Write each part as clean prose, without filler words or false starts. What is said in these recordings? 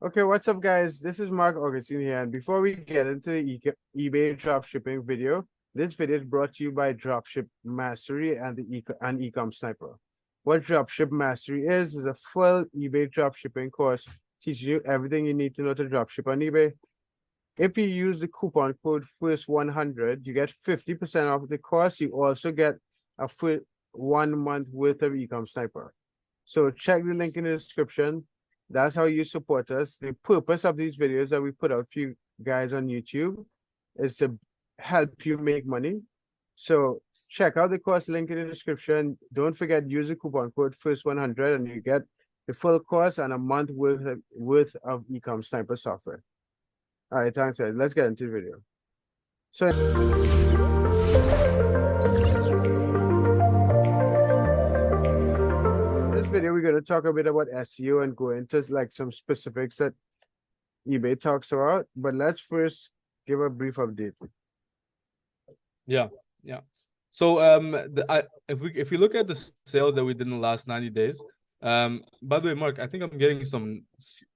Okay, what's up, guys? This is Marc Augustine here, and before we get into the eBay dropshipping video, this video is brought to you by Dropship Mastery and the Ecom Sniper. What Dropship Mastery is a full eBay dropshipping course teaching you everything you need to know to dropship on eBay. If you use the coupon code FIRST100, you get 50% off the course. You also get a full 1 month worth of Ecom Sniper. So check the link in the description. That's how you support us. The purpose of these videos that we put out for you guys on YouTube is to help you make money. So check out the course link in the description. Don't forget, use the coupon code FIRST100 and you get the full course and a month worth of Ecom Sniper software. All right, thanks, guys. Let's get into the video. So video, we're going to talk a bit about SEO and go into like some specifics that eBay talks about, but let's first give a brief update. Yeah. So if we look at the sales that we did in the last 90 days, by the way, Mark, I think I'm getting some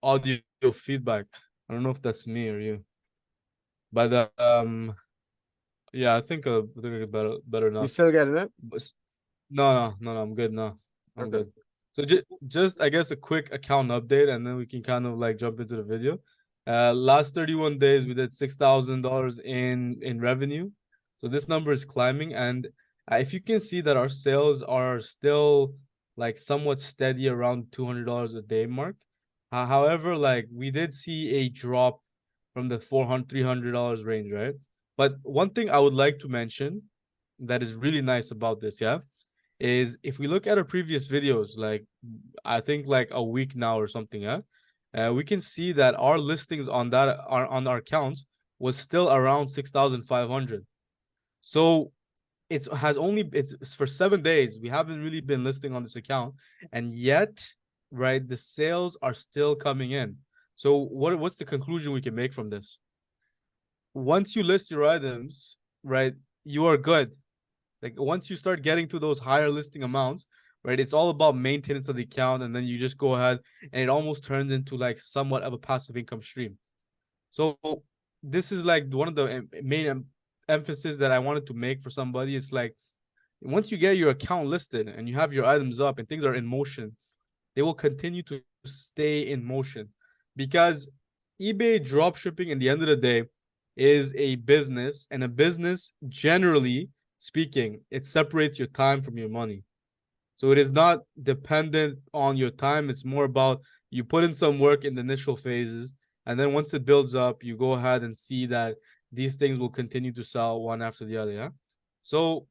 audio feedback. I don't know if that's me or you, but yeah, I think better now. You still getting it? No, I'm good now. I'm good. So just I guess a quick account update, and then we can kind of like jump into the video. Last 31 days we did $6,000 in revenue. So this number is climbing, and if you can see that our sales are still like somewhat steady around $200 a day mark. However, like we did see a drop from the $300 range, right? But one thing I would like to mention that is really nice about this, is if we look at our previous videos, like I think like a week now or something, we can see that our listings on our accounts was still around 6,500. So it's for 7 days we haven't really been listing on this account, and yet, right, the sales are still coming in. So what's the conclusion we can make from this? Once you list your items, right, you are good. Like once you start getting to those higher listing amounts, right, it's all about maintenance of the account, and then you just go ahead and it almost turns into like somewhat of a passive income stream. So this is like one of the main emphasis that I wanted to make for somebody. It's like once you get your account listed and you have your items up and things are in motion, they will continue to stay in motion, because eBay dropshipping in the end of the day is a business, and a business, generally speaking, it separates your time from your money. So it is not dependent on your time. It's more about you put in some work in the initial phases, and then once it builds up, you go ahead and see that these things will continue to sell one after the other. Yeah. So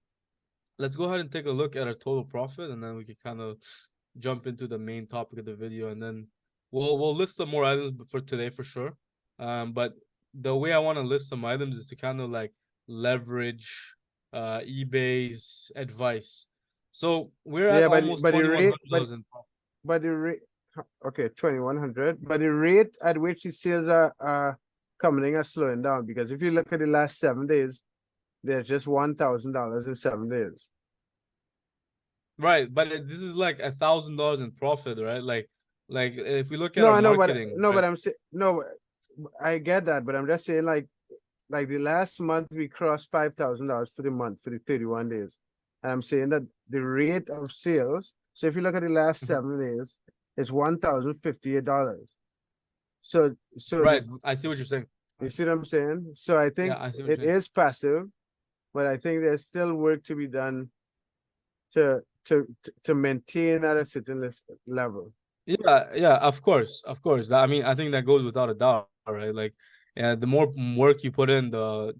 let's go ahead and take a look at our total profit, and then we can kind of jump into the main topic of the video, and then we'll list some more items for today for sure. But the way I want to list some items is to kind of like leverage eBay's advice. So we're at almost 2,100. But the rate, okay, 2,100. But the rate at which the sales are coming are slowing down, because if you look at the last 7 days, there's just $1,000 in 7 days. Right, but this is like $1,000 in profit, right? Like if we look at our marketing. But I'm saying I get that, but I'm just saying like the last month we crossed $5,000 for the month for the 31 days, and I'm saying that the rate of sales. So if you look at the last 7 days, it's $1,058. So right, I see what you're saying. You see what I'm saying? So I think it is passive, but I think there's still work to be done to maintain at a certain level. Yeah, of course. I mean, I think that goes without a doubt, right? Like, the more work you put in, the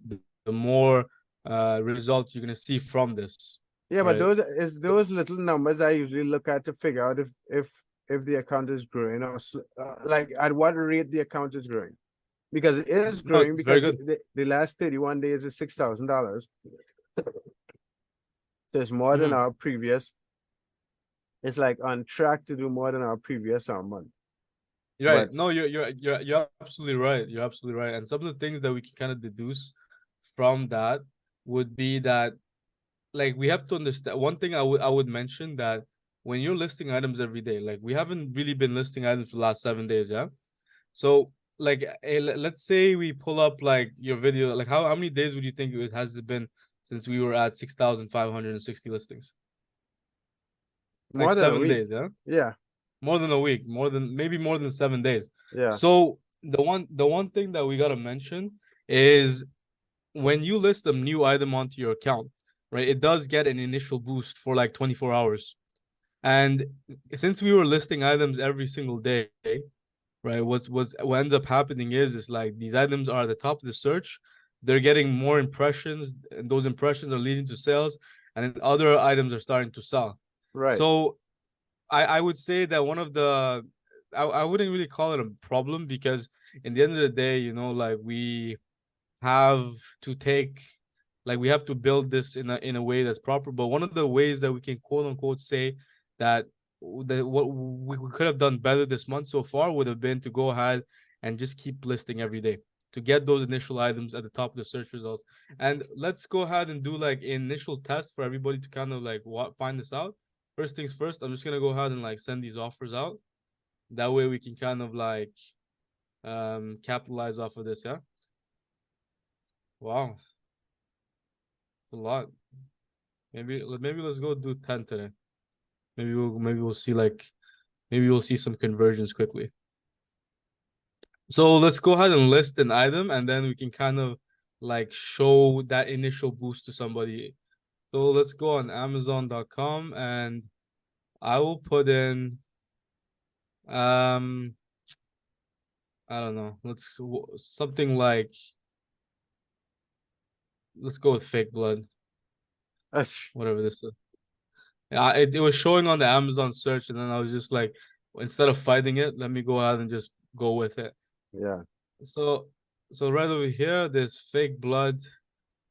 more results you're gonna see from this. Yeah, right? But those little numbers I usually look at to figure out if the account is growing, or like at what rate the account is growing, because it is growing, because the last 31 days is $6,000. There's more than our previous. It's like on track to do more than our previous month. Right. No, you're absolutely right. You're absolutely right. And some of the things that we can kind of deduce from that would be that, like, we have to understand one thing. I would mention that when you're listing items every day, like we haven't really been listing items for the last 7 days, yeah. So like let's say we pull up like your video, like how many days would you think it has it been since we were at 6,560 listings? Like More than a 7 week. days, yeah? Yeah, More than a week, maybe more than 7 days. yeah, So the one thing that we gotta mention is when you list a new item onto your account, right? It does get an initial boost for like 24 hours. And since we were listing items every single day, right? What ends up happening is like these items are at the top of the search. They're getting more impressions, and those impressions are leading to sales, and then other items are starting to sell. right. So I would say that one of the I wouldn't really call it a problem because in the end of the day, like have to take we have to build this in a way that's proper. But one of the ways that we can quote unquote say that what we could have done better this month so far would have been to go ahead and just keep listing every day to get those initial items at the top of the search results. And let's go ahead and do like an initial test for everybody to kind of like find this out. First things first, I'm just gonna go ahead and like send these offers out. That way we can kind of like capitalize off of this, yeah. Wow, a lot. Maybe let's go do 10 today. Maybe we'll see maybe we'll see some conversions quickly. So let's go ahead and list an item and then we can kind of like show that initial boost to somebody. So let's go on Amazon.com and I will put in I don't know. Something like let's go with fake blood, whatever this is. Yeah, it was showing on the Amazon search, and then I was just like, instead of fighting it, let me go ahead and just go with it. Yeah, So, so right over here, there's fake blood.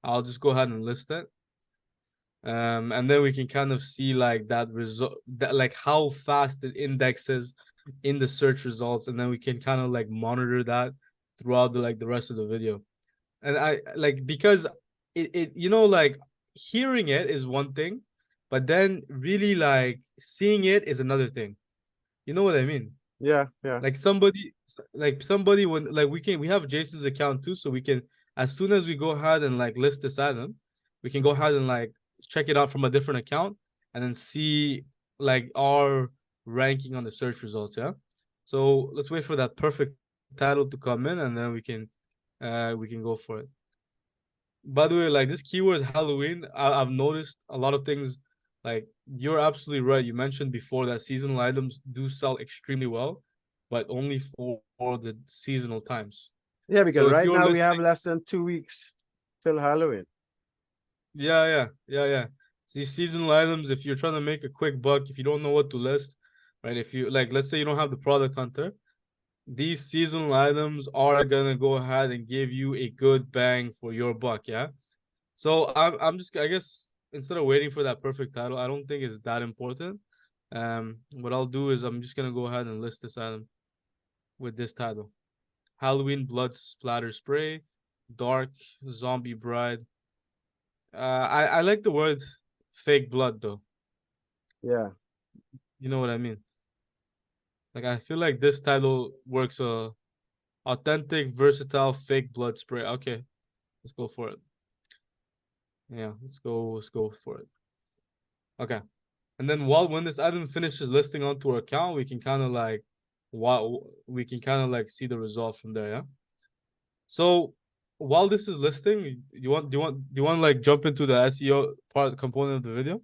I'll just go ahead and list it. And then we can kind of see like that result, that like how fast it indexes in the search results, and then we can kind of like monitor that throughout the rest of the video. And I like because like hearing it is one thing, but then really like seeing it is another thing. You know what I mean? yeah, yeah, Like somebody when like we have Jason's account too, so we can as soon as we go ahead and like list this item, we can go ahead and like check it out from a different account and then see like our ranking on the search results. Yeah. So let's wait for that perfect title to come in and then we can go for it. By the way, like this keyword Halloween, I've noticed a lot of things. Like you're absolutely right. You mentioned before that seasonal items do sell extremely well, but only for the seasonal times. yeah. Because So if right you're now we have listing, less than 2 weeks till Halloween. yeah. These seasonal items, if you're trying to make a quick buck, if you don't know what to list, right? If you like, let's say you don't have the product hunter, these seasonal items are gonna go ahead and give you a good bang for your buck, yeah. So I'm just I guess instead of waiting for that perfect title, I don't think it's that important. What I'll do is I'm just gonna go ahead and list this item with this title: Halloween blood splatter spray, dark zombie bride. I like the word fake blood though. Yeah, You know what I mean? Like I feel like this title works. Authentic, versatile, fake blood spray. Okay, let's go for it. Yeah, let's go for it. Okay. And then when this item finishes listing onto our account, we can kind of like see the result from there, yeah. So while this is listing, do you want to like jump into the SEO part component of the video?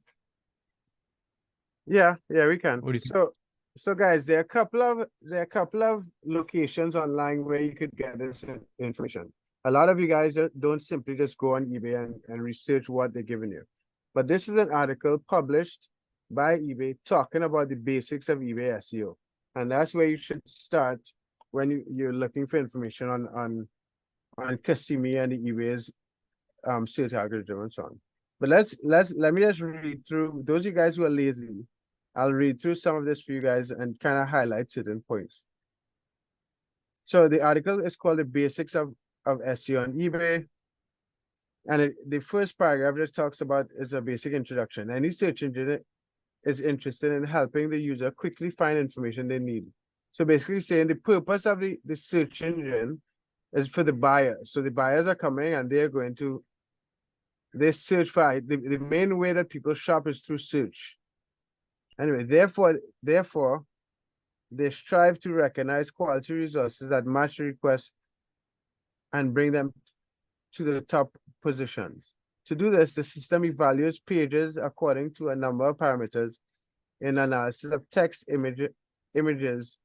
yeah, yeah. We can. What do you think? So guys, there are a couple of locations online where you could get this information. A lot of you guys don't simply just go on eBay and research what they're giving you. But this is an article published by eBay talking about the basics of eBay SEO. And that's where you should start when you're looking for information on Cassimi and the eBay's search algorithm and so on. But let me just read through those of you guys who are lazy. I'll read through some of this for you guys and kind of highlight certain points. So the article is called The Basics of SEO on eBay. And the first paragraph just talks about is a basic introduction. Any search engine is interested in helping the user quickly find information they need. So basically saying the purpose of the search engine is for the buyer. So the buyers are coming and they're going to, they search for the main way that people shop is through search. Anyway, therefore, they strive to recognize quality resources that match the request and bring them to the top positions. To do this, the system evaluates pages according to a number of parameters in analysis of text, images,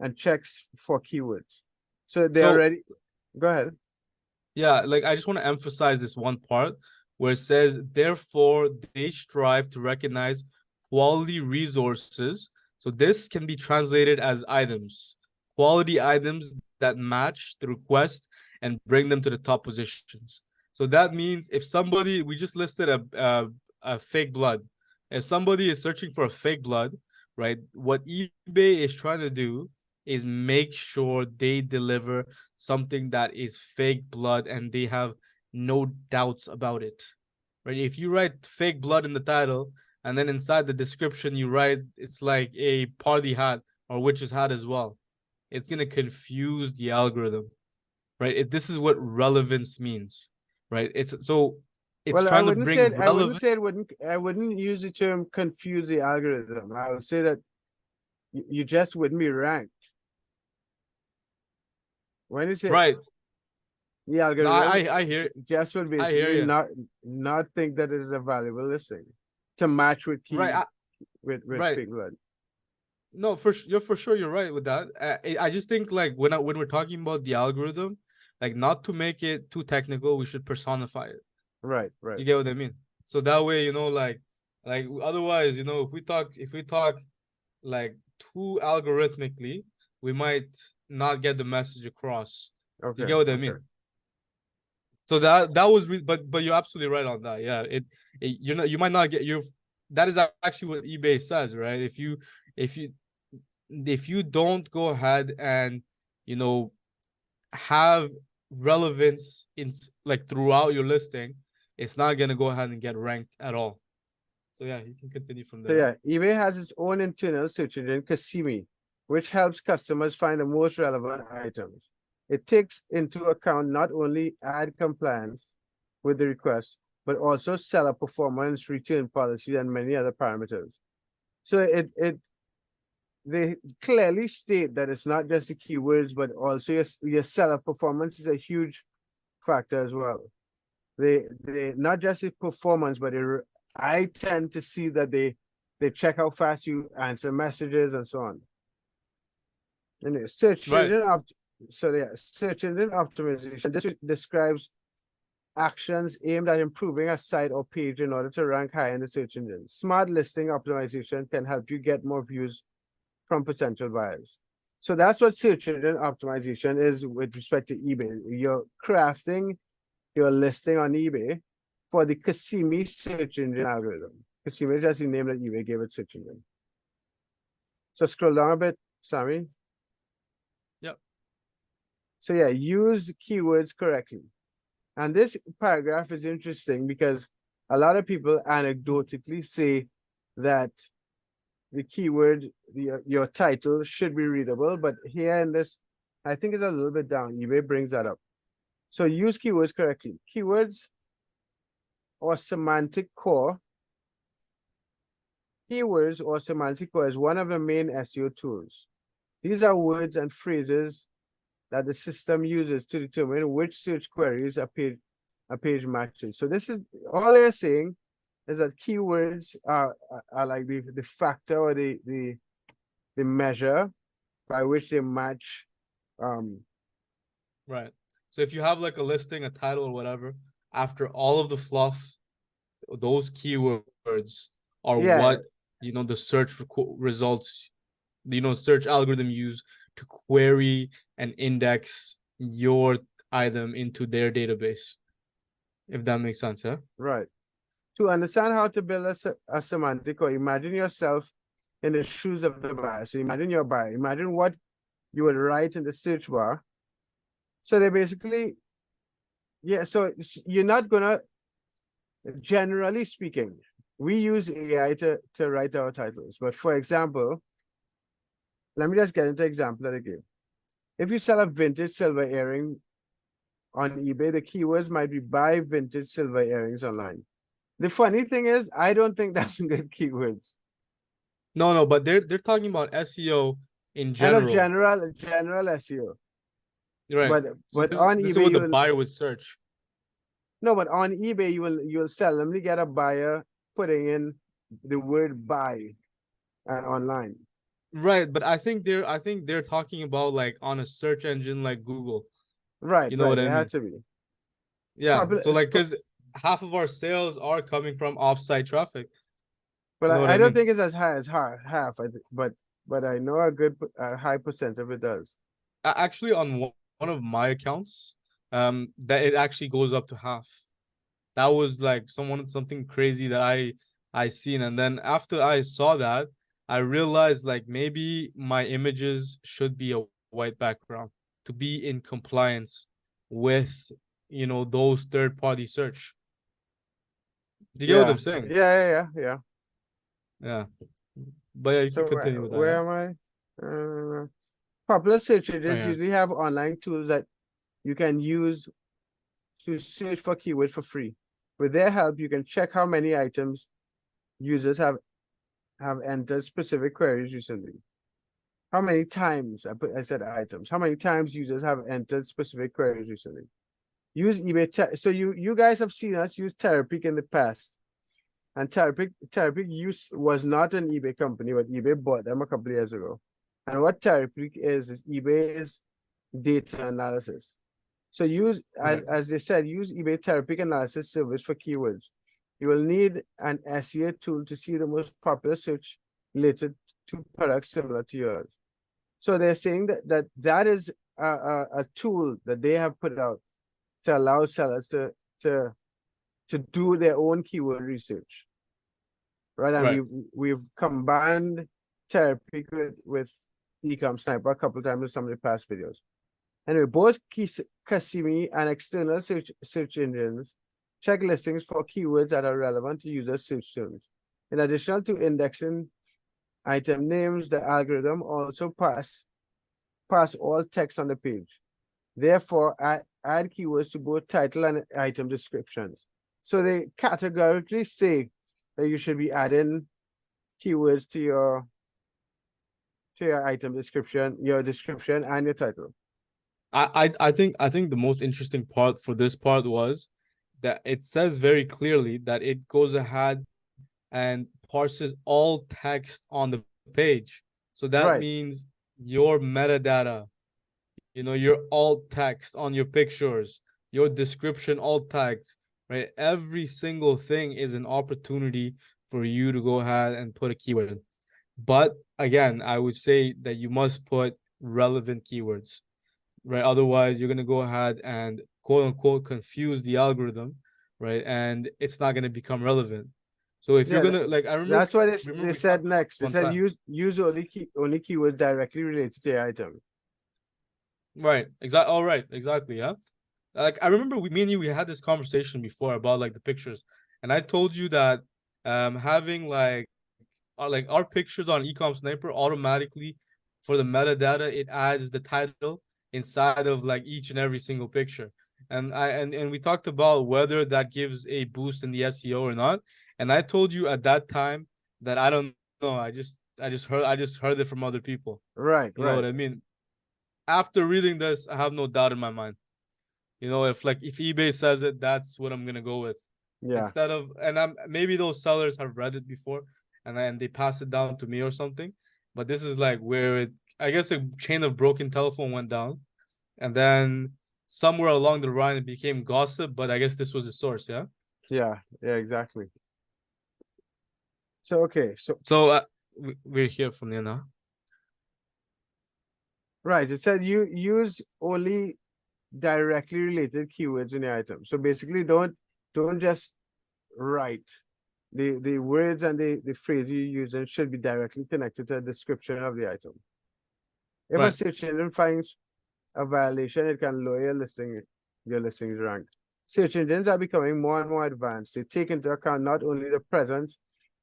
and checks for keywords. So they already, go ahead. Yeah, like I just want to emphasize this one part where it says, therefore, they strive to recognize quality resources. So this can be translated as items, quality items that match the request and bring them to the top positions. So that means if somebody, we just listed a fake blood. If somebody is searching for a fake blood, right? What eBay is trying to do is make sure they deliver something that is fake blood and they have no doubts about it, right? If you write fake blood in the title and then inside the description you write it's like a party hat or witch's hat as well, it's going to confuse the algorithm, right? This is what relevance means, right? It's Well, trying to bring relevance. I wouldn't use the term confuse the algorithm. I would say that you just wouldn't be ranked. When you say Right. the algorithm, No, I hear, just would I hear basically you. not think that it is a valuable listing to match with Right. with Right. fake blood. No, for sure you're right with that. I just think like when we're talking about the algorithm, like not to make it too technical, we should personify it. Right, Do right. you get what I mean? So that way, you know, like otherwise, you know, if we talk like too algorithmically, we might not get the message across. Do Okay, you get what I okay. mean? So that was but you're absolutely right on that. Yeah, you're not, you might not get your, that is actually what eBay says, right? If you don't go ahead and, you know, have relevance in like throughout your listing, it's not going to go ahead and get ranked at all. So yeah, you can continue from So there. yeah, eBay has its own internal search engine, Kissimmee, which helps customers find the most relevant items. It takes into account not only ad compliance with the request, but also seller performance, return policy, and many other parameters. So they clearly state that it's not just the keywords, but also your seller performance is a huge factor as well. They not just the performance, but I tend to see that they check how fast you answer messages and so on. And search Right. engine search engine optimization. This describes actions aimed at improving a site or page in order to rank high in the search engine. Smart listing optimization can help you get more views from potential buyers. So that's what search engine optimization is with respect to eBay. You're crafting your listing on eBay for the Kissimmee search engine algorithm. Kissimmee is just the name that eBay gave it search engine. So scroll down a bit, Sammy. Yep. So yeah, use keywords correctly. And this paragraph is interesting because a lot of people anecdotally say that the keyword, your title should be readable, but here in this, I think it's a little bit down. eBay brings that up. So use keywords correctly. Keywords or semantic core. Keywords or semantic core is one of the main SEO tools. These are words and phrases that the system uses to determine which search queries a page matches. So this is all they're saying is that keywords are like the factor or the measure by which they match. Right. So if you have like a listing, a title or whatever, after all of the fluff, those keywords are what, you know, the search results, you know, search algorithm use to query and index your item into their database. If that makes sense, huh? Right. To understand how to build a semantic, or imagine yourself in the shoes of the buyer. So imagine your buyer. Imagine what you would write in the search bar. So they basically, yeah, so you're not gonna, generally speaking, we use AI to write our titles. But for example, let me just get into example that I gave. If you sell a vintage silver earring on eBay, the keywords might be buy vintage silver earrings online. The funny thing is, I don't think that's good keywords. No, but they're talking about SEO in I know general. general SEO. Right. So But this on this is eBay what you the will buyer would search. no, but on eBay you will seldomly get a buyer putting in the word buy and online. Right, but I think they're talking about like on a search engine like Google. Right, You know right. what It I had mean? to be. Yeah. Popular, So like because half of our sales are coming from offsite traffic. but You know what I I don't mean? think it's as high as half. But I know a high percent of it does. Actually, on one of my accounts, that it actually goes up to half. That was like something crazy that I seen, and then after I saw that, I realized like maybe my images should be a white background to be in compliance with those third party search. Do you get what Yeah, I'm saying? yeah. Yeah, but yeah, you So can continue with that. where Yeah, am I? Popular search right engines here. usually have online tools that you can use to search for keywords for free. With their help, you can check how many items users have entered specific queries recently. How many times I said items? How many times users have entered specific queries recently? Use eBay. So you guys have seen us use Terapeak in the past, and Terapeak use was not an eBay company, but eBay bought them a couple of years ago. And what Terapeak is eBay is data analysis. So use, Right, as they said, use eBay Therapeutic Analysis Service for keywords. You will need an SEO tool to see the most popular search related to products similar to yours. So they're saying that is a tool that they have put out to allow sellers to to do their own keyword research, right? And right, we've combined Therapeutic with Ecom Sniper a couple of times in some of the past videos. Anyway, both Cassimi and external search engines check listings for keywords that are relevant to user search terms. In addition to indexing item names, the algorithm also pass all text on the page. Therefore, add keywords to both title and item descriptions. So they categorically say that you should be adding keywords to your item description, your description, and your title. I think the most interesting part for this part was that it says very clearly that it goes ahead and parses all text on the page. So that Right. means your metadata, your alt text on your pictures, your description alt text, right? Every single thing is an opportunity for you to go ahead and put a keyword. But again, I would say that you must put relevant keywords, right? Otherwise, you're gonna go ahead and quote unquote confuse the algorithm, right? And it's not gonna become relevant. So if you're Yeah, gonna like, I that's what remember they we said talked about next. this They one said time. use only keywords directly related to your item. Right. Exactly. All right. Exactly. Yeah. Like I remember me and you, we had this conversation before about like the pictures, and I told you that having like our pictures on Ecom Sniper automatically for the metadata, it adds the title inside of like each and every single picture. And we talked about whether that gives a boost in the SEO or not. And I told you at that time that I don't know. I just heard it from other people. Right, You know right. what I mean? After reading this, I have no doubt in my mind. If eBay says it, that's what I'm gonna go with. Yeah, Instead of and I'm maybe those sellers have read it before and then they pass it down to me or something. But this is like where I guess a chain of broken telephone went down, and then somewhere along the line it became gossip. But I guess this was the source, yeah. yeah, exactly. So okay, so So we're here from there now. right, it said you use only directly related keywords in your item. So basically, don't just write the words and the phrase you use and should be directly connected to the description of the item. If a Right, search engine finds a violation, it can lower your listing's rank. Search engines are becoming more and more advanced. They take into account not only the presence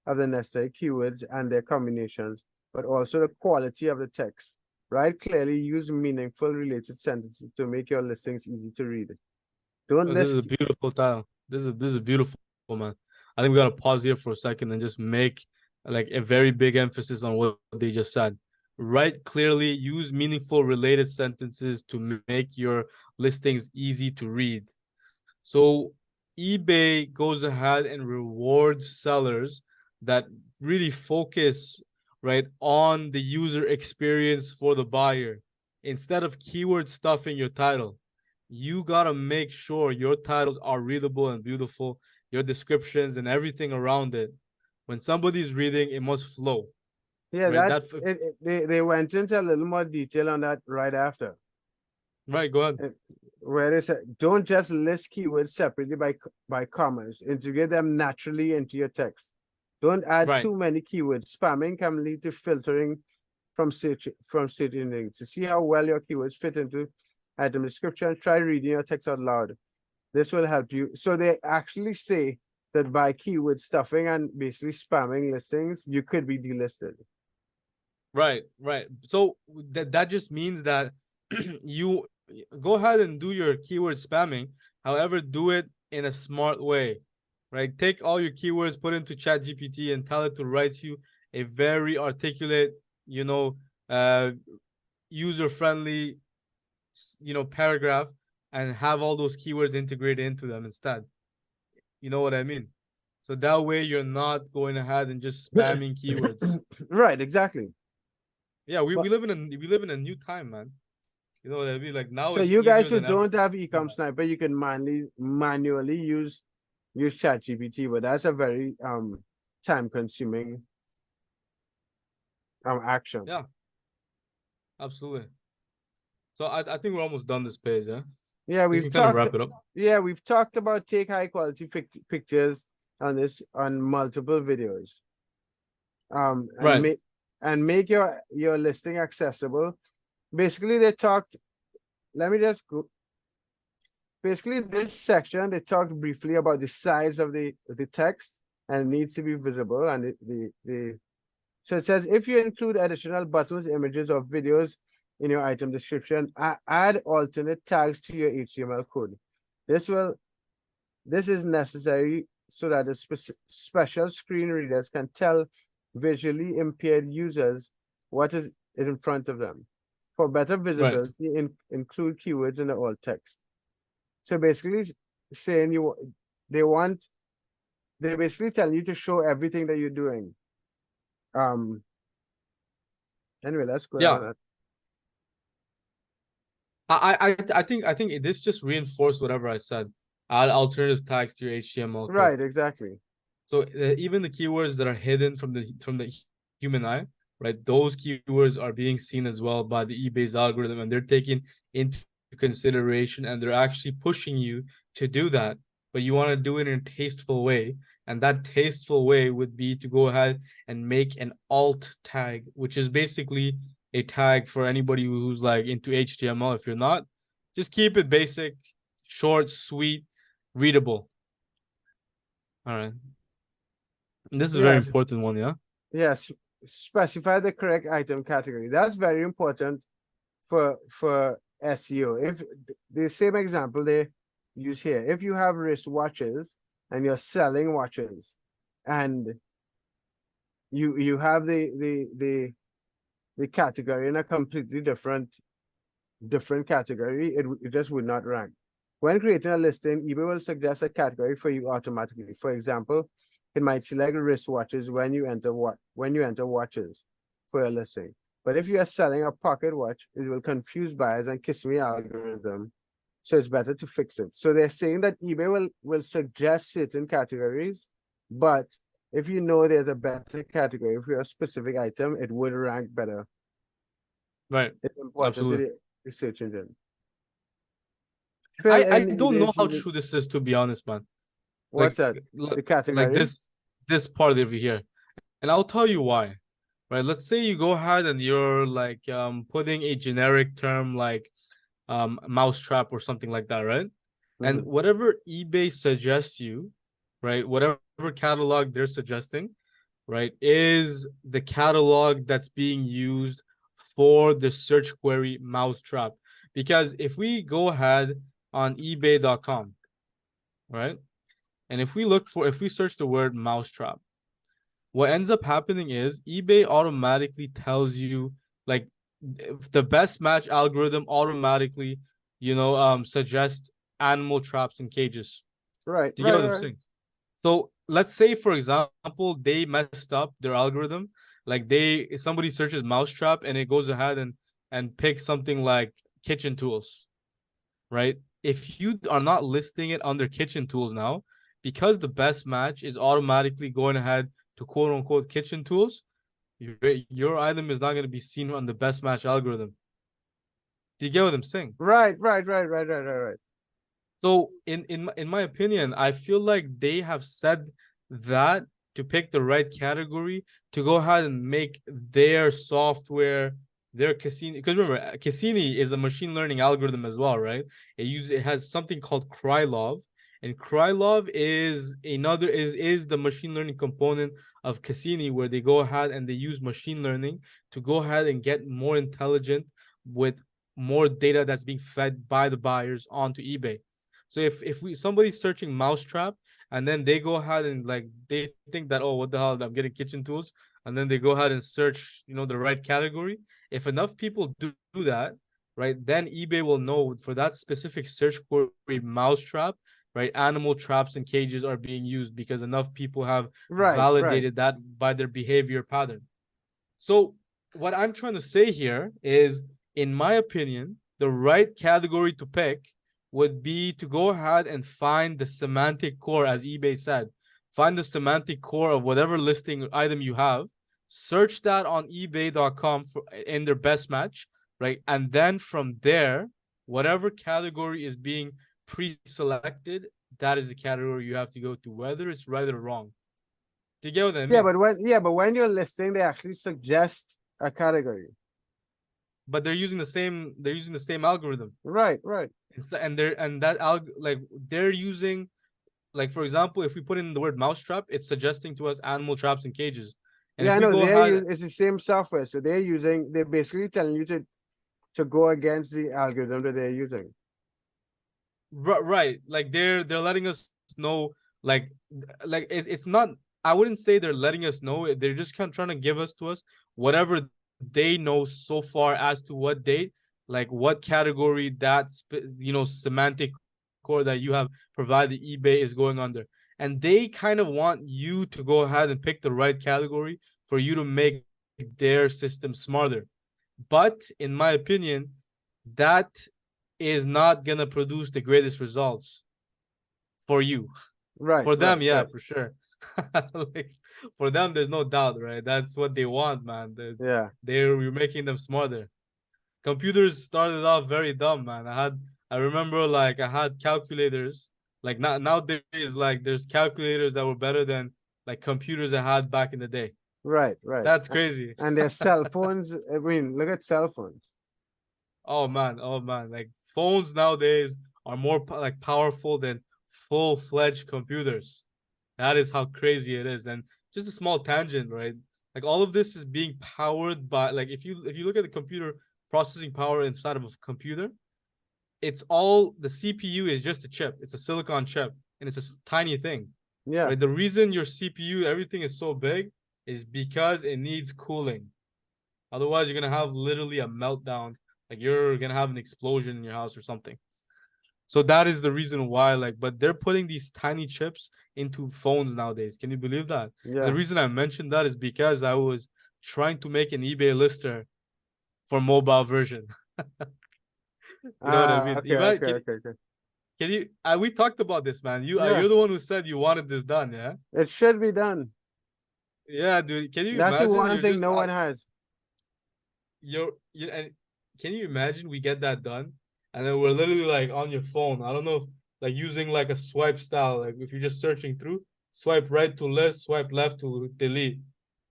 of the necessary keywords and their combinations, but also the quality of the text. Write clearly, use meaningful related sentences to make your listings easy to read. Don't Oh, this is list. a beautiful title. This is beautiful, man. I think we gotta pause here for a second and just make like a very big emphasis on what they just said. Write clearly, use meaningful related sentences to make your listings easy to read. So eBay goes ahead and rewards sellers that really focus right on the user experience for the buyer instead of keyword stuffing your title. You gotta make sure your titles are readable and beautiful, your descriptions and everything around it. When somebody's reading, it must flow, Yeah, right? they went into a little more detail on that right after. Right. Go ahead. Where they said, don't just list keywords separately by commas. Integrate them naturally into your text. Don't add Right. too many keywords. Spamming can lead to filtering from certain links. To see how well your keywords fit into item description, try reading your text out loud. This will help you. So they actually say that by keyword stuffing and basically spamming listings, you could be delisted. Right. Right. So that just means that you go ahead and do your keyword spamming. However, do it in a smart way, right? Take all your keywords, put into ChatGPT, and tell it to write you a very articulate, you know, uh, user-friendly, paragraph, and have all those keywords integrated into them instead. You know what I mean? So that way you're not going ahead and just spamming keywords. Right, exactly. Yeah, we, But we live in a new time, man. You know what I mean? Like now so it's you guys easier who than ever. don't have Ecom Sniper, you can manually use ChatGPT, but that's a very time consuming action. Yeah, absolutely. So I think we're almost done this page, yeah? Yeah, We can kind of wrap it up. we've talked about take high quality pictures on multiple videos. And Right. make your listing accessible. Basically, they talked. Let me just go. Basically, this section they talked briefly about the size of the text and it needs to be visible. And so it says if you include additional buttons, images, or videos in your item description, add alternate tags to your HTML code. This is necessary so that the special screen readers can tell visually impaired users what is in front of them. For better Right. visibility, include keywords in the alt text. So basically saying they basically tell you to show everything that you're doing. Anyway, let's go down Yeah. that. I think this just reinforced whatever I said. Add alternative tags to your HTML code. Right, exactly. So even the keywords that are hidden from the human eye, right? Those keywords are being seen as well by the eBay's algorithm, and they're taken into consideration, and they're actually pushing you to do that. But you want to do it in a tasteful way, and that tasteful way would be to go ahead and make an alt tag, which is basically a tag for anybody who's like into HTML. If you're not, just keep it basic, short, sweet, readable. All right. This is a very Yes, important one, yeah? yes. Specify the correct item category. That's very important for SEO. If the same example they use here, if you have wristwatches and you're selling watches, and you have the category in a completely different category, it just would not rank. When creating a listing, eBay will suggest a category for you automatically. For example, it might select wristwatches when you enter watches for your listing. But if you are selling a pocket watch, it will confuse buyers and kiss me algorithm. So it's better to fix it. So they're saying that eBay will suggest certain categories, but if you know there's a better category for a specific item, it would rank better. Right. It's important to Absolutely. the search engine. I Fill in don't know eBay's how unique. true this is, to be honest, man. What's Like that? The like category? this part over here. And I'll tell you why. Right? Let's say you go ahead and you're like putting a generic term like mousetrap or something like that, right? And Mhm. whatever eBay suggests you, right? Whatever catalog they're suggesting, right, is the catalog that's being used for the search query mousetrap. Because if we go ahead on eBay.com, right, and if we search the word mousetrap, what ends up happening is eBay automatically tells you, like, the best match algorithm automatically, suggest animal traps and cages. Right, Do you get right, what I'm right. saying? So let's say, for example, they messed up their algorithm. Like, somebody searches mousetrap and it goes ahead and picks something like kitchen tools, right? If you are not listing it under kitchen tools now, because the best match is automatically going ahead to quote unquote kitchen tools, your item is not going to be seen on the best match algorithm. Do you get what I'm saying? Right, right, right, right, right, right, right. So in my opinion, I feel like they have said that to pick the right category to go ahead and make their software, their Cassini, because remember, Cassini is a machine learning algorithm as well, right? It has something called Krylov, and Krylov is the machine learning component of Cassini, where they go ahead and they use machine learning to go ahead and get more intelligent with more data that's being fed by the buyers onto eBay. So if somebody's searching mousetrap and then they go ahead and, like, they think that, oh, what the hell, I'm getting kitchen tools, and then they go ahead and search, the right category. If enough people do that, right, then eBay will know for that specific search query mousetrap, right, animal traps and cages are being used because enough people have Right, right. validated that by their behavior pattern. So what I'm trying to say here is, in my opinion, the right category to pick would be to go ahead and find the semantic core, as eBay said. Find the semantic core of whatever listing item you have, search that on ebay.com in their best match, right? And then from there, whatever category is being pre-selected, that is the category you have to go to, whether it's right or wrong. Do you get what I Yeah, mean? but when you're listing, they actually suggest a category. But they're using the same algorithm. Right, right. They're using, like, for example, if we put in the word mousetrap, it's suggesting to us animal traps and cages. And Yeah, if I we know go they're ahead, it's the same software, so they're basically telling you to go against the algorithm that they're using. right, like they're letting us know, like it's not, I wouldn't say they're letting us know, they're just kind of trying to give us to us whatever they know so far as to what date, like what category that semantic core that you have provided eBay is going under. And they kind of want you to go ahead and pick the right category for you to make their system smarter. But in my opinion, that is not gonna produce the greatest results for you. Right, For them, right, yeah, right. for sure. Like, for them, there's no doubt, right? That's what they want, man. Yeah. We're making them smarter. Computers started off very dumb, man. I remember, like, I had calculators. Like, not nowadays, like, there's calculators that were better than, like, computers I had back in the day. Right, right. That's crazy. And their cell phones. I mean, look at cell phones. Oh man, like, phones nowadays are more like powerful than full-fledged computers. That is how crazy it is. And just a small tangent, right? Like, all of this is being powered by, like, if you look at the computer processing power inside of a computer, it's all the CPU is just a chip. It's a silicon chip, and it's a tiny thing, Yeah. right? The reason your CPU, everything is so big is because it needs cooling. Otherwise, you're gonna have literally a meltdown. Like, you're gonna have an explosion in your house or something. So that is the reason why, like, but they're putting these tiny chips into phones nowadays. Can you believe that? And the Yeah. reason I mentioned that is because I was trying to make an eBay lister for mobile version. You know what I Ah, mean? okay, okay, okay, okay. Can you? We talked about this, man. Yeah. You're the one who said you wanted this done, yeah? It should be done. Yeah, dude. Can you That's the imagine? one thing no one has. And can you imagine we get that done and then we're literally, like, on your phone? I don't know if, like, using like a swipe style, like if you're just searching through, swipe right to list, swipe left to delete.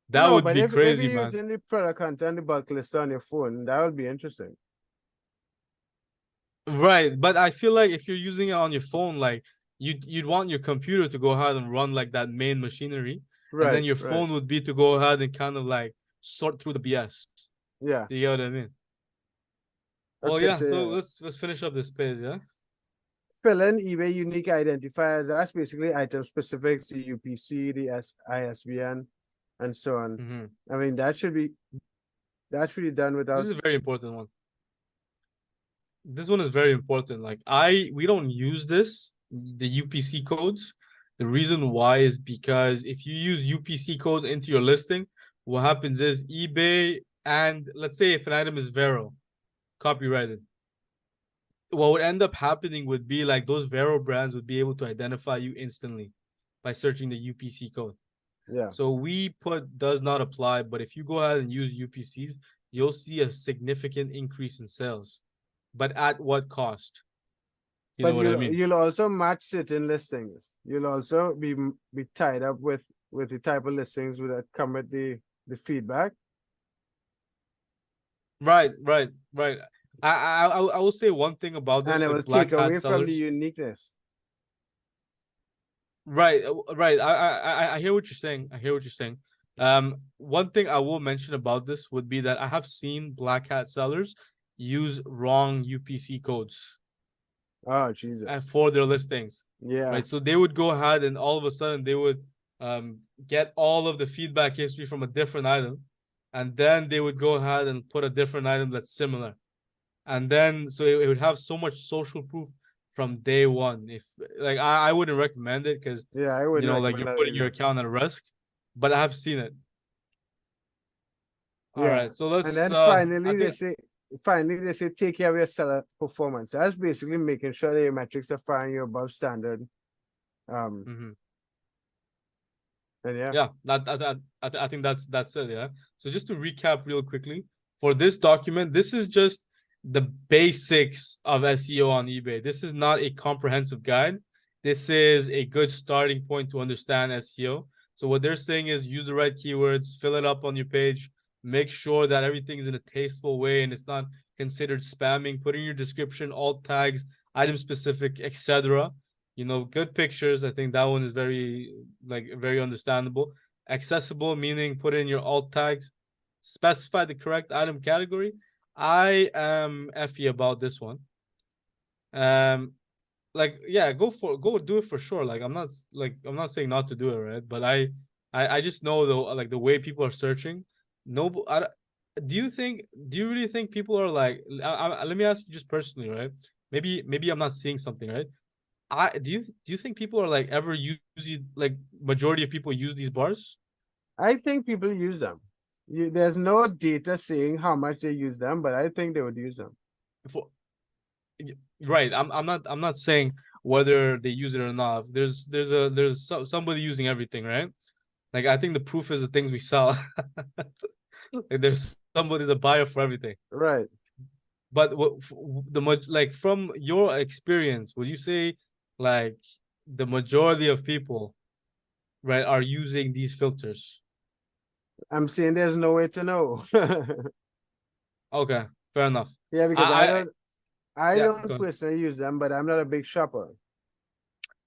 That No, would but be if crazy, you're man. using the product content, the bulk list on your phone, that would be interesting. Right, but I feel like if you're using it on your phone, like, you'd want your computer to go ahead and run like that main machinery, and then Right, your right. phone would be to go ahead and kind of like sort through the BS. Yeah. Do you get what I mean? Well, Okay, yeah. so So yeah. let's finish up this page. Yeah. Fill in eBay unique identifiers. That's basically item specific to UPC, the ISBN, and so on. Mm-hmm. I mean, that should be done This without. is a very important one. This one is very important. Like we don't use this, the UPC codes. The reason why is because if you use UPC code into your listing, what happens is eBay, and let's say if an item is Vero, copyrighted, what would end up happening would be like those Vero brands would be able to identify you instantly by searching the UPC code. Yeah. So we put does not apply, but if you go ahead and use UPCs, you'll see a significant increase in sales. But at what cost? You know But what I you'll mean? you'll also match certain listings. You'll also be tied up with the type of listings that come with the feedback. Right, right, right. I will say one thing about And this, it will like take black hat away from the sellers. uniqueness. Right, right. I hear what you're saying. I hear what you're saying. One thing I will mention about this would be that I have seen black hat sellers use wrong UPC codes Oh, Jesus. for their listings, Yeah. right? So they would go ahead and all of a sudden they would get all of the feedback history from a different item, and then they would go ahead and put a different item that's similar, and then so it would have so much social proof from day one. If like I wouldn't recommend it because Yeah, I wouldn't like recommend you're that putting your either. account at risk, but I have seen it. All Yeah. right, so And let's then I think finally they say take care of your seller performance. That's basically making sure that your metrics are fine, you're above standard. Um mhm. and yeah. Yeah, I think that's it. Yeah. So just to recap real quickly, for this document, this is just the basics of SEO on eBay. This is not a comprehensive guide. This is a good starting point to understand SEO. So what they're saying is use the right keywords, fill it up on your page, make sure that everything is in a tasteful way and it's not considered spamming. Put in your description, alt tags, item specific, etc. Good pictures. I think that one is very understandable. Accessible, meaning put in your alt tags, specify the correct item category. I am effy about this one. Like yeah, go do it for sure. Like I'm not saying not to do it, right? But I just know though, like the way people are searching. No, do you really think people are like? Let me ask you just personally, right? Maybe I'm not seeing something, right? Do you think people are like ever using, like majority of people use these bars? I think people use them. There's no data saying how much they use them, but I think they would use them. For, right, I'm not saying whether they use it or not. Somebody using everything, right? Like I think the proof is the things we sell. Like there's somebody's a buyer for everything. Right. But like from your experience, would you say like the majority of people, right, are using these filters? I'm saying there's no way to know. Okay, fair enough. Yeah, because I I yeah, don't go ahead. personally use them, but I'm not a big shopper.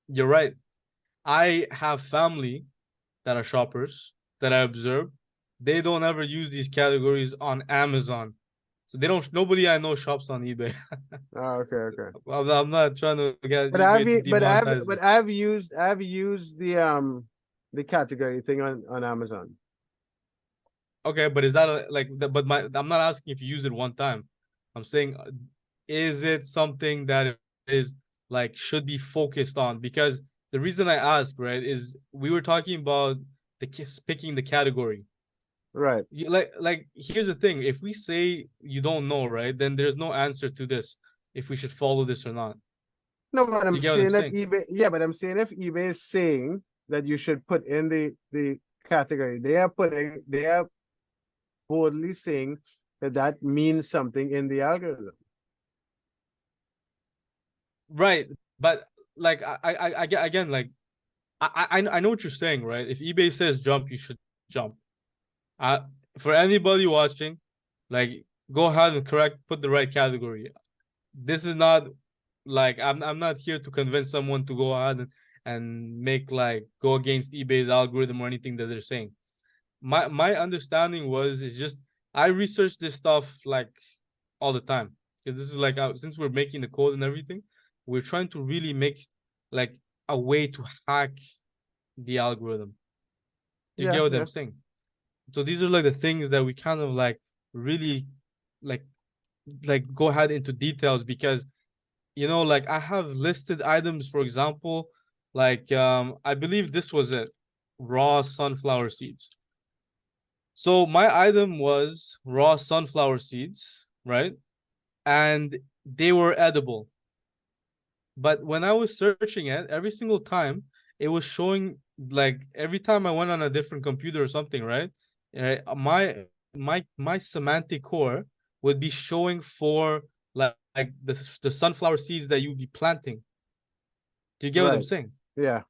You're right. I have family that are shoppers that I observe. They don't ever use these categories on Amazon. So they don't, nobody I know shops on eBay. Oh, okay, okay. I'm not trying to get eBay to demonetize me. But I've used the category thing on Amazon. Okay, but is that but I'm not asking if you use it one time. I'm saying, is it something that is like should be focused on? Because the reason I ask, right, is we were talking about picking the category. Right. Like here's the thing: if we say you don't know, right, then there's no answer to this if we should follow this or not. No, but Do I'm you get what I'm saying that saying? eBay, yeah, but I'm saying if eBay is saying that you should put in the category, they are boldly saying that that means something in the algorithm. Right, but like again, like I know what you're saying, right? If eBay says jump, you should jump. Uh, for anybody watching, like go ahead and put the right category. This is not like I'm not here to convince someone to go ahead and make like go against eBay's algorithm or anything that they're saying. My understanding was is just I research this stuff like all the time because this is like since we're making the code and everything, we're trying to really make like a way to hack the algorithm. Do you Yeah, get what yeah. I'm saying? So these are like the things that we kind of like really like go ahead into details because like I have listed items, for example, like I believe this was it, raw sunflower seeds. So my item was raw sunflower seeds, right? And they were edible. But when I was searching it, every single time it was showing like every time I went on a different computer or something, right? My semantic core would be showing for like the sunflower seeds that you'd be planting. Do you get what I'm Right. saying? Yeah.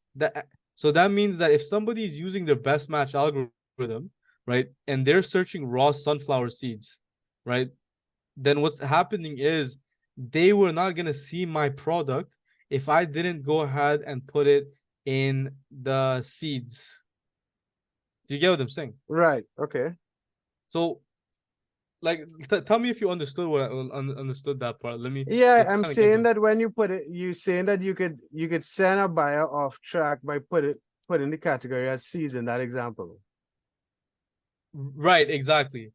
So that means that if somebody is using their best match algorithm, right, and they're searching raw sunflower seeds, right, then what's happening is they were not gonna see my product if I didn't go ahead and put it in the seeds. Do you get what I'm saying? Right. Okay. So, like, tell me if you understood what understood that part. Yeah, Let I'm kind of get saying my that when you put it, you saying that you could send a buyer off track by putting the category as seeds in that example. right exactly.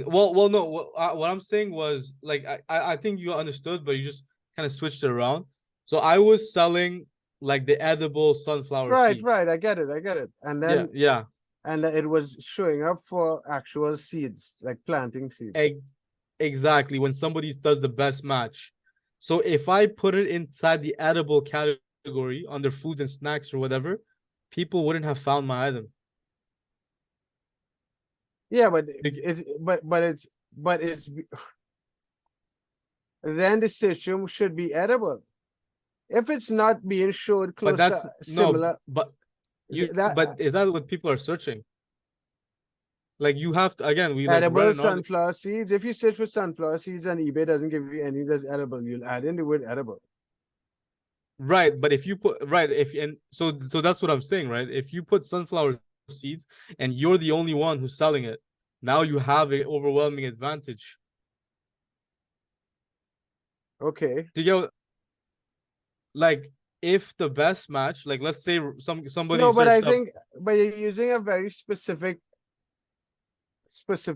Well, no. What I'm saying was like I think you understood, but you just kind of switched it around. So I was selling like the edible sunflower Right, seeds. right. I get it. I get it. And Yeah, then yeah. it was showing up for actual seeds, like planting seeds. Exactly, when somebody does the best match. So if I put it inside the edible category under foods and snacks or whatever, people wouldn't have found my item. Yeah, but Like, it's then the system should be edible. If it's not being showed but close to that's no, similar, but that is that what people are searching? Like you have to again, we like read edible an article. sunflower seeds. If you search for sunflower seeds and eBay doesn't give you any that's edible, you'll add in the word edible. Right, but if you put right, if and so that's what I'm saying, right? If you put sunflower seeds and you're the only one who's selling it, now you have an overwhelming advantage. Okay. Do you get like if the best match, like let's say somebody No, but I searched up, think but you're using a very specific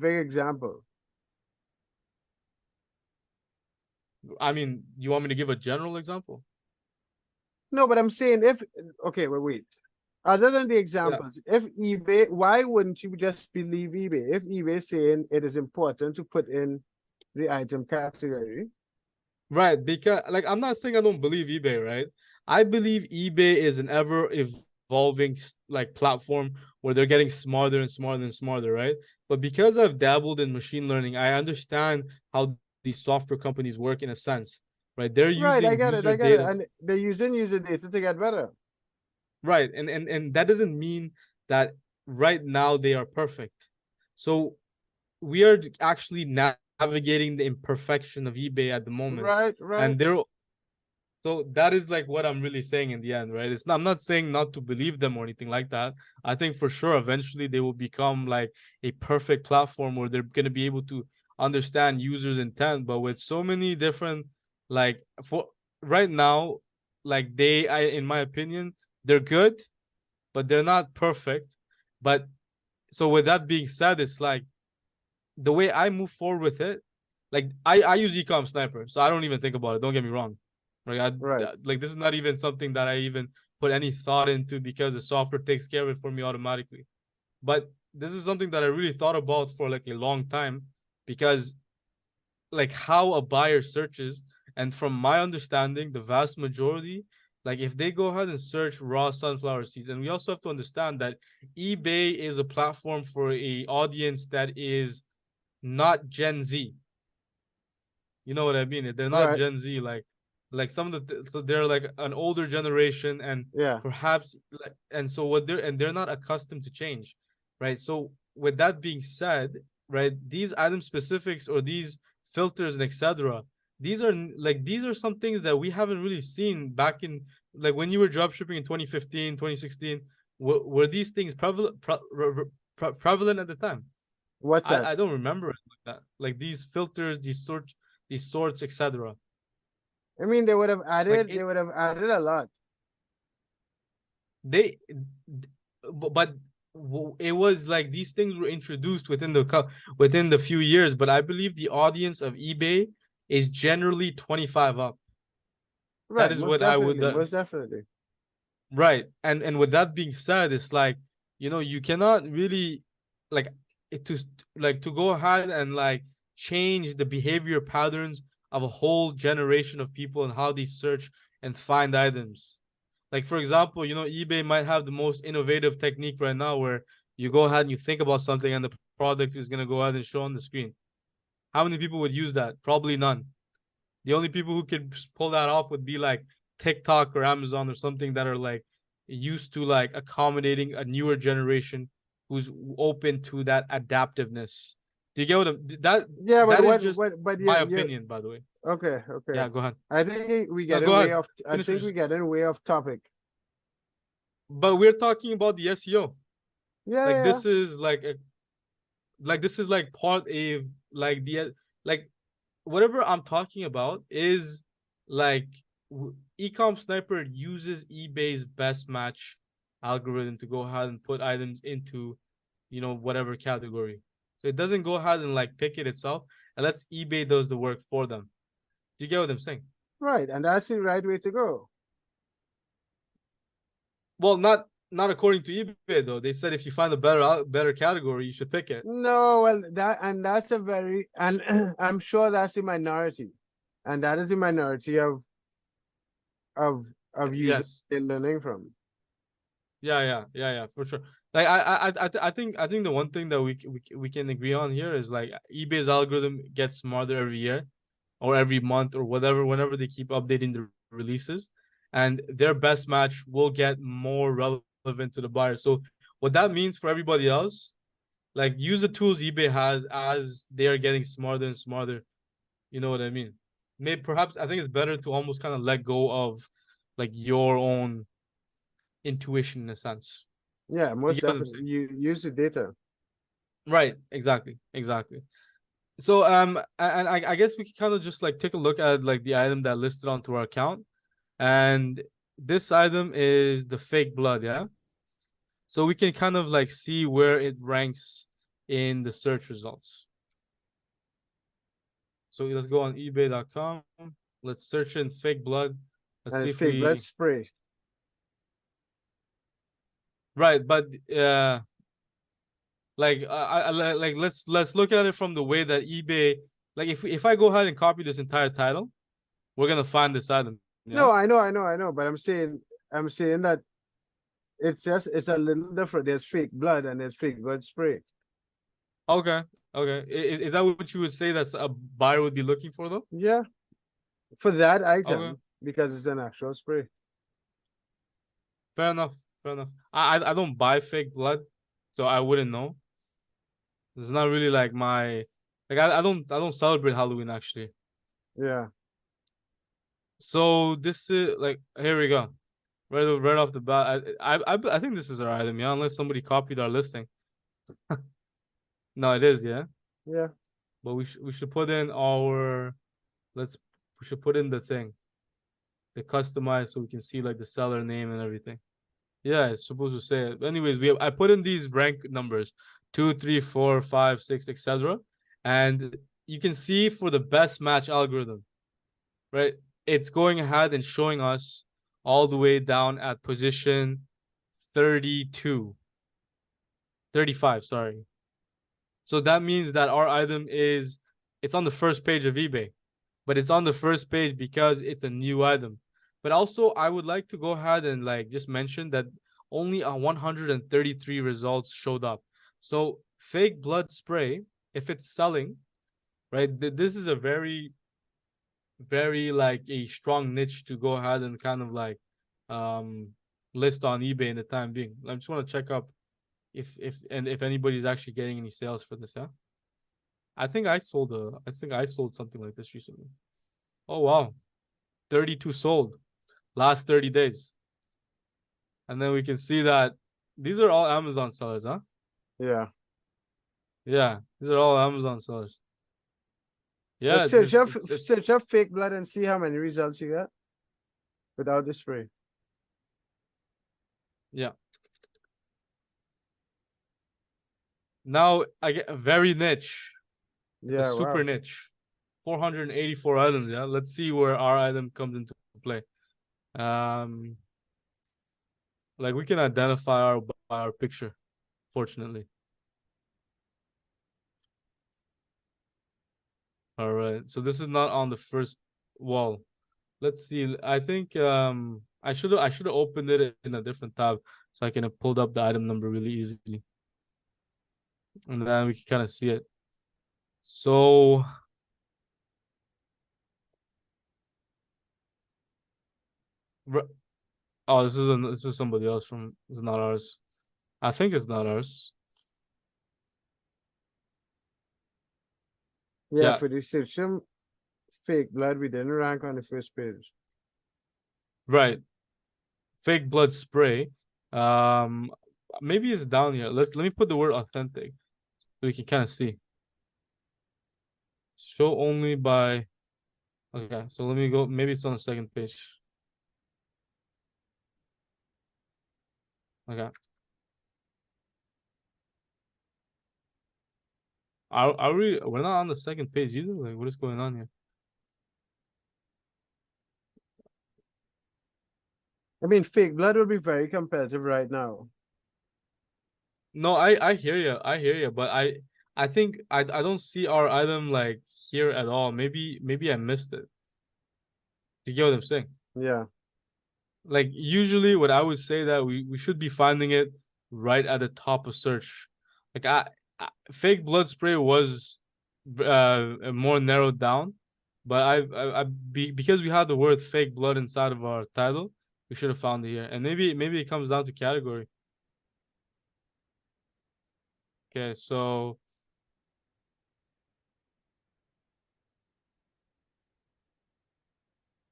example. I mean, you want me to give a general example? No, but I'm saying if okay, wait. Other than the Yeah. examples, if eBay, why wouldn't you just believe eBay? If eBay is saying it is important to put in the item category, Right, because like I'm not saying I don't believe eBay, right? I believe eBay is an ever evolving like platform where they're getting smarter and smarter and smarter, right? But because I've dabbled in machine learning, I understand how these software companies work in a sense, right? They're right? using I user get it, data. and they're using user data to get better. Right. And that doesn't mean that right now they are perfect. So we are actually navigating the imperfection of eBay at the moment. Right, right, And they're so that is like what I'm really saying in the end, right? I'm not saying not to believe them or anything like that. I think for sure eventually they will become like a perfect platform where they're gonna be able to understand users' intent. But with so many different like for right now, like in my opinion, they're good, but they're not perfect. But so with that being said, it's like the way I move forward with it, like I use ecom sniper, so I don't even think about it. Don't get me wrong. Like right. like this is not even something that I even put any thought into because the software takes care of it for me automatically. But this is something that I really thought about for like a long time because like how a buyer searches, and from my understanding, the vast majority, like if they go ahead and search raw sunflower seeds, and we also have to understand that eBay is a platform for a audience that is not Gen Z. You know what I mean? They're not Right. Gen Z like some of the so they're like an older generation and Yeah. perhaps like and so what they're not accustomed to change, right? So with that being said, right, these item specifics or these filters and etc., these are some things that we haven't really seen back in, like, when you were dropshipping in 2015, 2016. Were these things prevalent at the time? What's that? I don't remember it like that. Like these filters, these sorts, etc. I mean, they would have Like added. They would have added a lot. they, but it was like these things were introduced within the few years. But I believe the audience of eBay is generally 25 up. That Right. is Most what I would. definitely. Most definitely. Right. And with that being said, it's like, you cannot really, like, to go ahead and like change the behavior patterns of a whole generation of people and how they search and find items. Like, for example, eBay might have the most innovative technique right now where you go ahead and you think about something and the product is gonna go ahead and show on the screen. How many people would use that? Probably none. The only people who could pull that off would be like TikTok or Amazon or something that are like used to like accommodating a newer generation who's open to that adaptiveness. Do you get that Yeah, but that is just but my yeah. opinion, by the way. Okay, okay. Yeah, go ahead. I think we No, get go in way ahead. off. I Finish think yours. we get in way off topic. But we're talking about the SEO. Yeah, Like yeah. this is like part of like the like whatever I'm talking about is like Ecom Sniper uses eBay's best match algorithm to go ahead and put items into, whatever category. So it doesn't go ahead and like pick it itself. And lets eBay does the work for them. Do you get what I'm saying? Right, and that's the right way to go. Well, not according to eBay though. They said if you find a better category, you should pick it. No, well, that's a very and I'm sure that's the minority, and that is the minority of users Yes. they're learning from. Yeah, for sure. Like I think the one thing that we can agree on here is like eBay's algorithm gets smarter every year or every month or whatever, whenever they keep updating the releases, and their best match will get more relevant to the buyer. So what that means for everybody else, like, use the tools eBay has as they are getting smarter and smarter. You know what I mean? Maybe perhaps I think it's better to almost kind of let go of like your own intuition in a sense. Yeah, Do you most get what I'm definitely. saying? You use the data. Right, exactly. So and I guess we can kind of just like take a look at like the item that listed onto our account. And this item is the fake blood, yeah? So we can kind of like see where it ranks in the search results. So let's go on ebay.com. Let's search in fake blood. Let's And see it's if fake blood we spray. right, but like let's look at it from the way that eBay, like, if I go ahead and copy this entire title, we're gonna find this item. Yeah. No, I know, but I'm saying that it's a little different. There's fake blood and there's fake blood spray. Okay. Okay. Is that what you would say that's a buyer would be looking for though? Yeah, for that Okay. item because it's an actual spray. Fair enough. Fair enough. I don't buy fake blood, so I wouldn't know. It's not really like my, like, I don't celebrate Halloween actually. Yeah. So this is like, here we go. Right off the bat, I think this is our item, yeah, unless somebody copied our listing. No, it is, yeah. Yeah. But we should put in our, let's we should put in the thing, the customize, so we can see like the seller name and everything. Yeah, it's supposed to say it. Anyways, I put in these rank numbers, 2, 3, 4, 5, 6, etc. And you can see for the best match algorithm, right? It's going ahead and showing us all the way down at position 32, 35, sorry. So that means that our item it's on the first page of eBay, but it's on the first page because it's a new item. But also, I would like to go ahead and like just mention that only a 133 results showed up. So fake blood spray, if it's selling, right? This is a very, very like a strong niche to go ahead and kind of like um list on eBay in the time being. I just want to check up if anybody's actually getting any sales for this, yeah. I think I sold something like this recently. Oh wow, 32 sold last 30 days. And then we can see that these are all Amazon sellers, huh? Yeah. Yeah, these are all Amazon sellers. But Yeah, it's search up fake blood and see how many results you get without the spray. yeah. Now I get very niche. It's a Yeah, super wow. niche. 484 items, yeah. Let's see where our item comes into play. Um like we can identify our by our picture, fortunately. All right. So this is not on the first wall. Let's see. I think I should have opened it in a different tab so I can have pulled up the item number really easily. And then we can kind of see it. So oh, this is somebody else from it's not ours. I think it's not ours. Yeah, Yeah, for the search fake blood, we didn't rank on the first page. right. Fake blood spray. Um maybe it's down here. Let me put the word authentic so we can kind of see. Show only by okay, so let me go. Maybe it's on the second page. Okay. Are we we're not on the second page either? Like what is going on here? I mean, fake blood will be very competitive right now. No, I hear you. I hear you, but I think I don't see our item like here at all. Maybe I missed it. Do you get what I'm saying? Yeah, Like usually what I would say that we should be finding it right at the top of search. Like fake blood spray was more narrowed down, but because we had the word fake blood inside of our title, we should have found it here. And maybe it comes down to category. Okay, so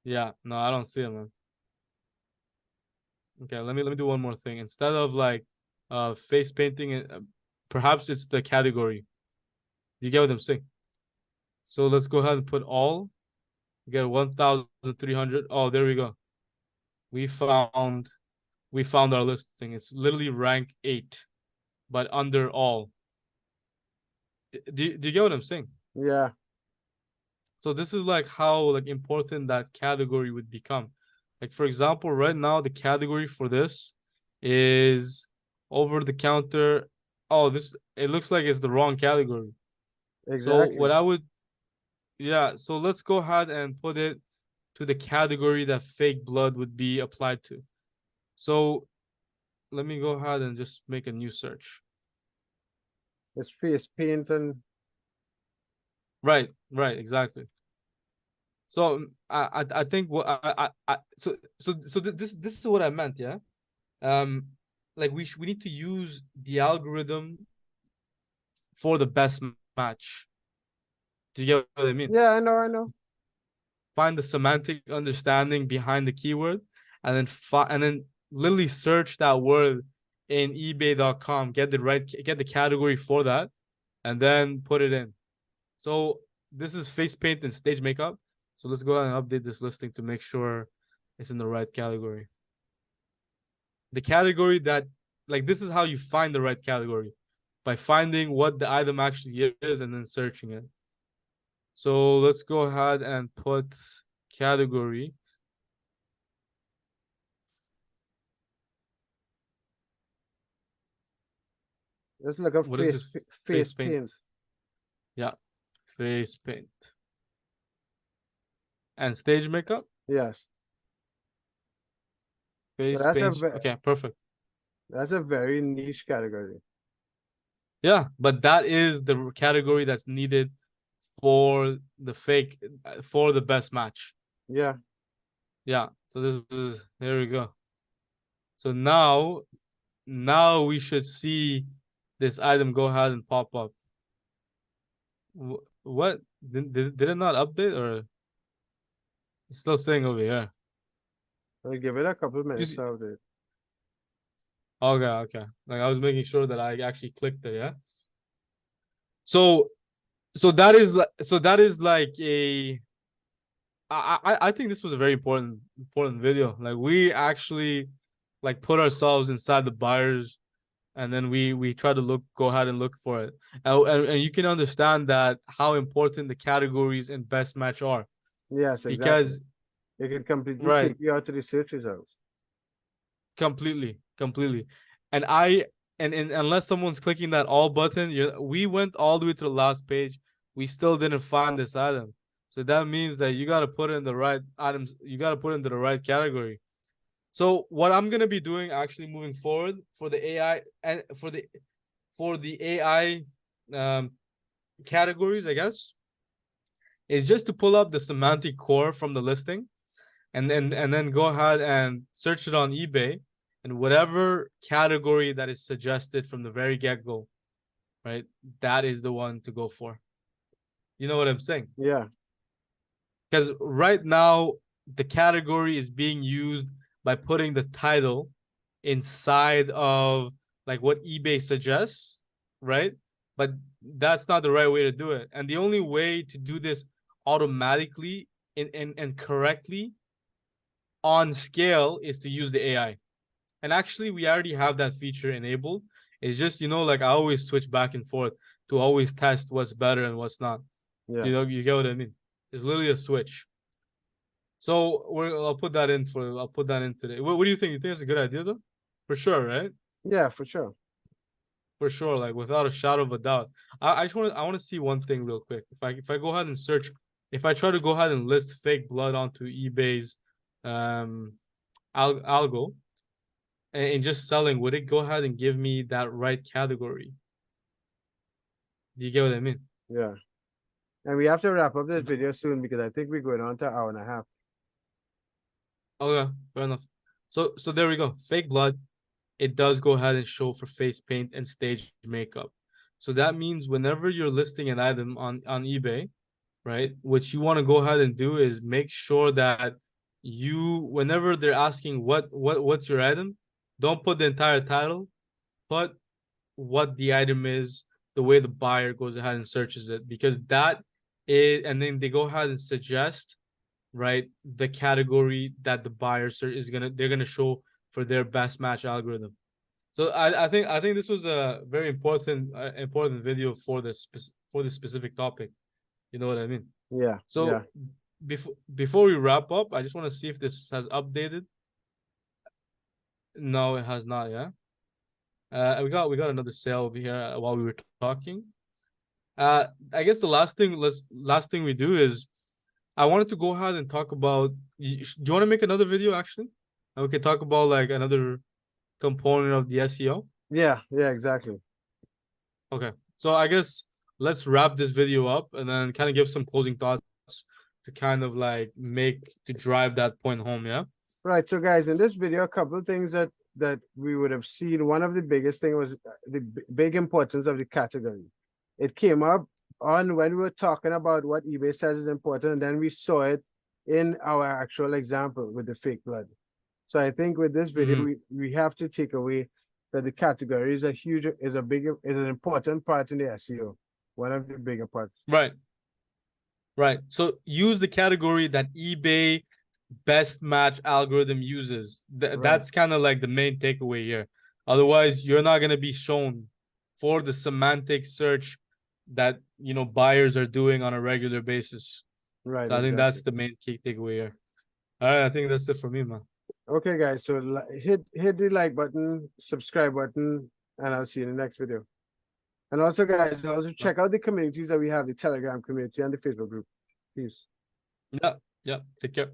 yeah, no, I don't see it, man. Okay, let me do one more thing. Instead of like face painting, perhaps it's the category. Do you get what I'm saying? So let's go ahead and put all. We get 1,300. Oh, there we go. We found we found our listing. It's literally rank 8, but under all. Do you get what I'm saying? yeah, So this is like how like important that category would become. Like for example, right now the category for this is over the counter. Oh, this it looks like it's the wrong category. So what exactly. I would yeah, so let's go ahead and put it to the category that fake blood would be applied to. So let me go ahead and just make a new search. It's face paint and Right, exactly. So I think what this is what I meant, yeah. Um, like we need to use the algorithm for the best match. Do you get what I mean? yeah, I know. Find the semantic understanding behind the keyword, and then literally search that word in eBay.com. Get the category for that, and then put it in. So this is face paint and stage makeup. So let's go ahead and update this listing to make sure it's in the right category. The category that like this is how you find the right category by finding what the item actually is and then searching it. So let's go ahead and put category. Let's look up What is this face face paint? paint. Yeah, face paint and stage makeup. Yes, but Face paint. Okay, perfect. that's a very niche category. Yeah, but that is the category that's needed for the fake for the best match. Yeah, Yeah. So this is there we go. So now we should see this item go ahead and pop up. What did it not update or It's still saying over here. I'll give it a couple of You minutes see- to update. Okay, okay. Like I was making sure that I actually clicked it, yeah. So that is like a I think this was a very important video. Like we actually like put ourselves inside the buyers, and then we try to go ahead and look for it. And you can understand that how important the categories and best match are, Yes, exactly. because It can completely right, take you out to the search results. completely. And and unless someone's clicking that all button, we went all the way to the last page, we still didn't find this item. So that means that you got to put in the right items, you got to put into the right category. So what I'm gonna be doing actually moving forward for the AI and for the AI categories, I guess, is just to pull up the semantic core from the listing, and then go ahead and search it on eBay, and whatever category that is suggested from the very get-go, right? That is the one to go for. You know what I'm saying? Yeah. Because right now the category is being used by putting the title inside of like what eBay suggests, right? But that's not the right way to do it. And the only way to do this automatically and correctly on scale is to use the AI. And actually, we already have that feature enabled. It's just, like I always switch back and forth to always test what's better and what's not. Yeah. You get what I mean? It's literally a switch. So I'll put that in today. What do you think? You think it's a good idea though? For sure, right? Yeah, for sure. For sure, like without a shadow of a doubt. I want to see one thing real quick. If I go ahead and search, if I try to go ahead and list fake blood onto eBay's um algo, and just selling, would it go ahead and give me that right category? Do you get what I mean? Yeah. And we have to wrap up So this video soon because I think we're going on to an hour and a half. okay, fair enough. So there we go. Fake blood. It does go ahead and show for face paint and stage makeup. So that means whenever you're listing an item on eBay, right? What you want to go ahead and do is make sure that whenever they're asking what's your item, don't put the entire title, put what the item is, the way the buyer goes ahead and searches it, because that is, and then they go ahead and suggest, right, the category that the buyer they're gonna show for their best match algorithm. So I think this was a very important video for this specific topic. You know what I mean? Yeah. Yeah. So before we wrap up, I just want to see if this has updated. No, it has not. Yeah. We got another sale over here while we were talking. I guess the last thing we do is I wanted to go ahead and talk about. Do you want to make another video actually? And we can talk about like another component of the SEO. Yeah. Yeah, exactly. Okay, so I guess let's wrap this video up and then kind of give some closing thoughts to kind of like drive that point home. Yeah. Right. So guys, in this video, a couple of things that we would have seen. One of the biggest thing was the big importance of the category. It came up on when we were talking about what eBay says is important, and then we saw it in our actual example with the fake blood. So I think with this video, we have to take away that the category is an important part in the SEO. One of the bigger parts. Right. Right. So use the category that eBay best match algorithm uses. Right. That's kind of like the main takeaway here. Otherwise, you're not going to be shown for the semantic search that buyers are doing on a regular basis. Right. So I think Exactly. that's the main key takeaway here. All right, I think that's it for me, man. Okay, guys. So hit the like button, subscribe button, and I'll see you in the next video. And also, guys, also check out the communities that we have, the Telegram community and the Facebook group. Peace. Yeah, yeah. Take care.